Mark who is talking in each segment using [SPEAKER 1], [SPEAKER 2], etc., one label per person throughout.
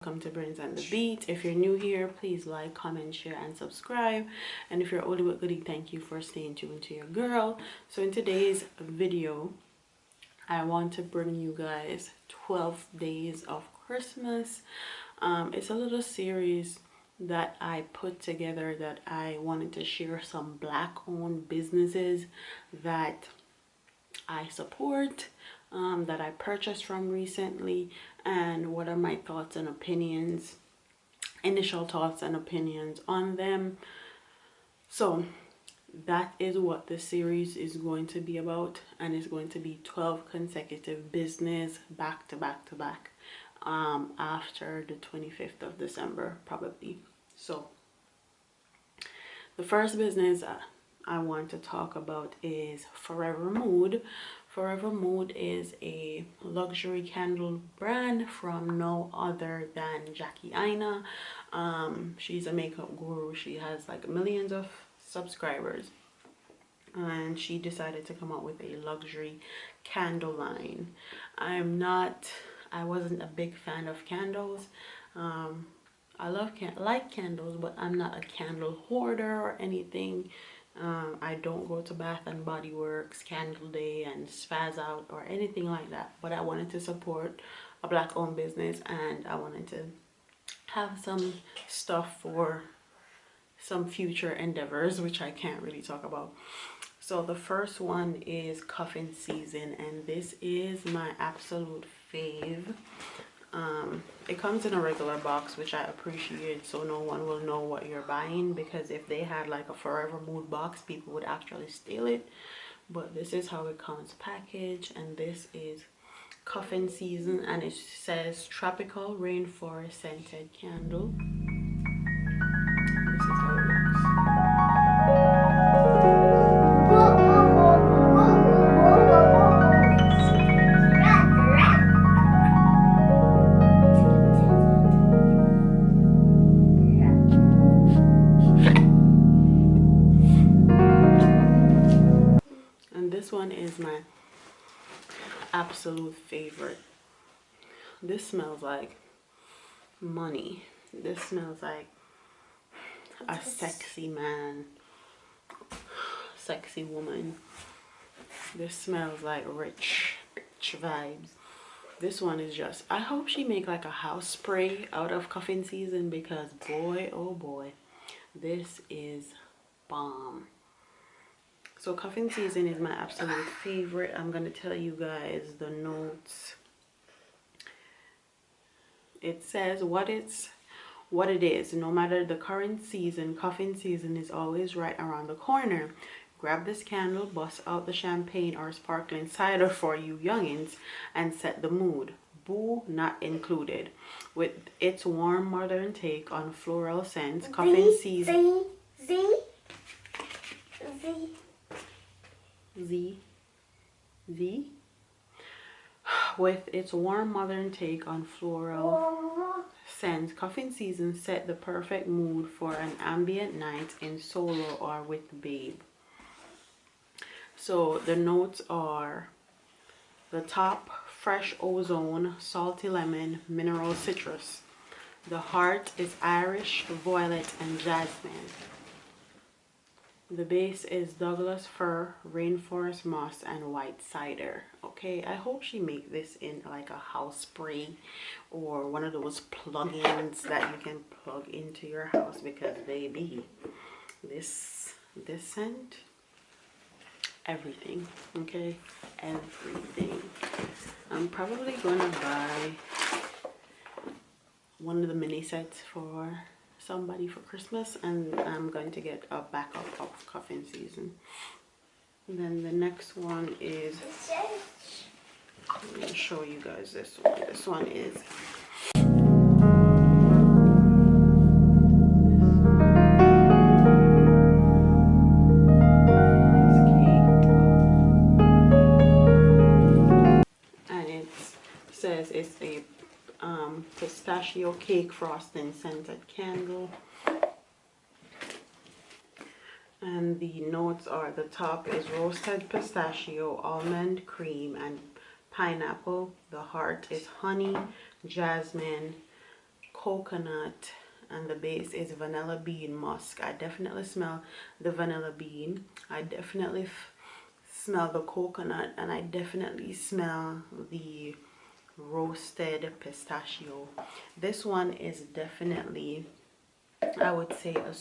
[SPEAKER 1] Welcome to Brains and the Beat. If you're new here, please like, comment, share, and subscribe. And if you're oldie but goodie, thank you for staying tuned to your girl. So in today's video, I want to bring you guys 12 days of Christmas. It's a little series that I put together that I wanted to share some black-owned businesses that I support, that I purchased from recently, and what are my thoughts and opinions, initial thoughts and opinions on them. So that is what this series is going to be about, and it's going to be 12 consecutive business back to back to back after the 25th of December probably. So the first business I want to talk about is FROVR Mood. FROVR Mood is a luxury candle brand from no other than Jackie Aina. She's a makeup guru. She has like millions of subscribers, and she decided to come out with a luxury candle line. I wasn't a big fan of candles. I like candles, but I'm not a candle hoarder or anything. I don't go to Bath and Body Works, Candle Day, and Spaz Out or anything like that. But I wanted to support a black-owned business, and I wanted to have some stuff for some future endeavors, which I can't really talk about. So the first one is cuffing season, and this is my absolute fave. It comes in a regular box, which I appreciate, so no one will know what you're buying, because if they had like a FORVR Mood box, people would actually steal it. But this is how it comes packaged, and this is cuffing season, and it says tropical rainforest scented candle. This is how it looks. This one is my absolute favorite. This smells like money. This smells like a sexy man, sexy woman. This smells like rich vibes. This one is just, I hope she make like a house spray out of cuffing season, because boy oh boy, this is bomb. So cuffing season is my absolute favorite. I'm going to tell you guys the notes. It says what it is. No matter the current season, cuffing season is always right around the corner. Grab this candle, bust out the champagne or sparkling cider for you youngins, and set the mood. Boo not included. With its warm modern take on floral scents, cuffing season... With its warm modern take on floral scents, cuffing season set the perfect mood for an ambient night in solo or with babe. So the notes are: the top, fresh ozone, salty lemon, mineral citrus. The heart is Irish, violet, and jasmine. The base is Douglas fir, rainforest moss, and white cider. Okay, I hope she make this in like a house spray or one of those plug-ins that you can plug into your house, because baby, this scent, everything. Okay, everything. I'm probably gonna buy one of the mini sets for somebody for Christmas, and I'm going to get a backup of cuffing season. And then the next one is, I'm going to show you guys this one. This one is it's a pistachio cake frosting scented candle, and the notes are: the top is roasted pistachio, almond cream, and pineapple. The heart is honey, jasmine, coconut, and the base is vanilla bean musk. I definitely smell the vanilla bean. I definitely smell the coconut, and I definitely smell the roasted pistachio. This one is definitely, I would say, a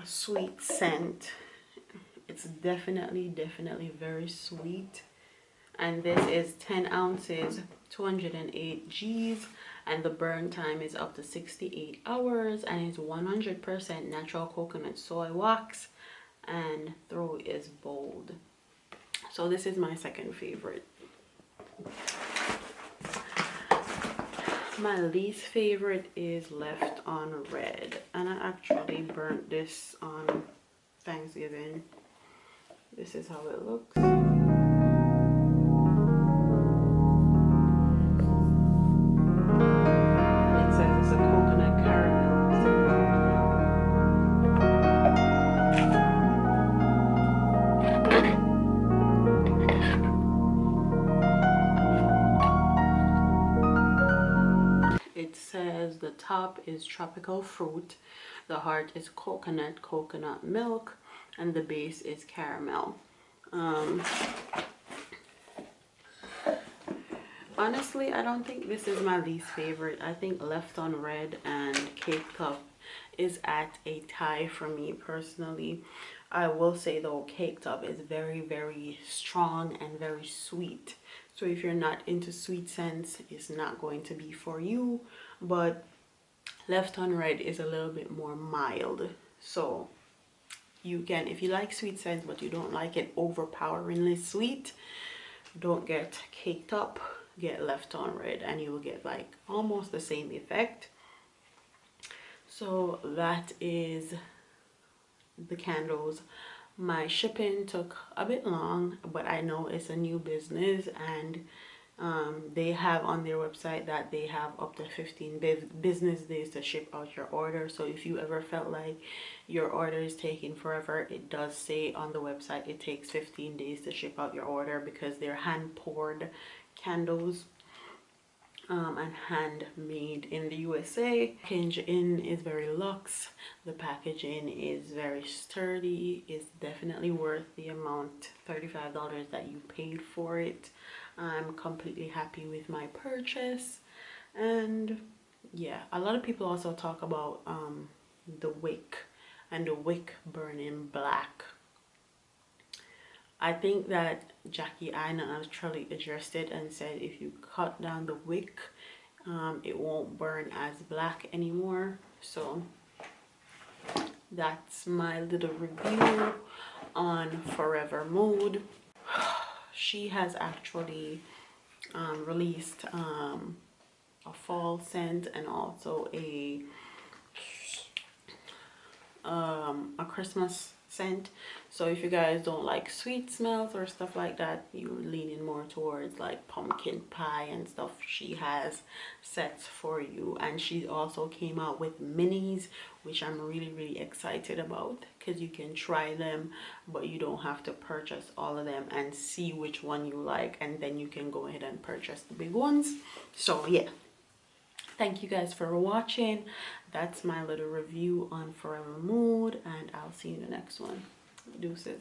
[SPEAKER 1] sweet scent. It's definitely very sweet. And this is 10 ounces, 208 G's, and the burn time is up to 68 hours, and it's 100% natural coconut soy wax, and throw is bold. So this is my second favorite. My least favorite is Left on Red, and I actually burnt this on Thanksgiving. This is how it looks. It says the top is tropical fruit, the heart is coconut milk, and the base is caramel. Honestly, I don't think this is my least favorite. I think Left on Red and Cakeup is at a tie for me personally. I will say though, Cakeup is very strong and very sweet. So if you're not into sweet scents, it's not going to be for you. But Left on Red is a little bit more mild. So you can, if you like sweet scents but you don't like it overpoweringly sweet, don't get Cakeup, get Left on Red, and you will get like almost the same effect. So that is the candles. My shipping took a bit long, but I know it's a new business, and they have on their website that they have up to 15 business days to ship out your order. So if you ever felt like your order is taking forever, it does say on the website it takes 15 days to ship out your order, because they're hand poured candles and handmade in the USA. Packaging is very luxe. The packaging is very sturdy. It's definitely worth the amount, $35 that you paid for it. I'm completely happy with my purchase. And yeah, a lot of people also talk about the wick and the wick burning black. I think that Jackie Aina actually addressed it and said if you cut down the wick, it won't burn as black anymore. So that's my little review on FORVR Mood. She has actually released a fall scent and also a Christmas scent. So if you guys don't like sweet smells or stuff like that, you're leaning more towards like pumpkin pie and stuff, she has sets for you. And she also came out with minis, which I'm really excited about, because you can try them but you don't have to purchase all of them, and see which one you like, and then you can go ahead and purchase the big ones. So yeah, thank you guys for watching. That's my little review on FORVR Mood, and I'll see you in the next one. Deuces.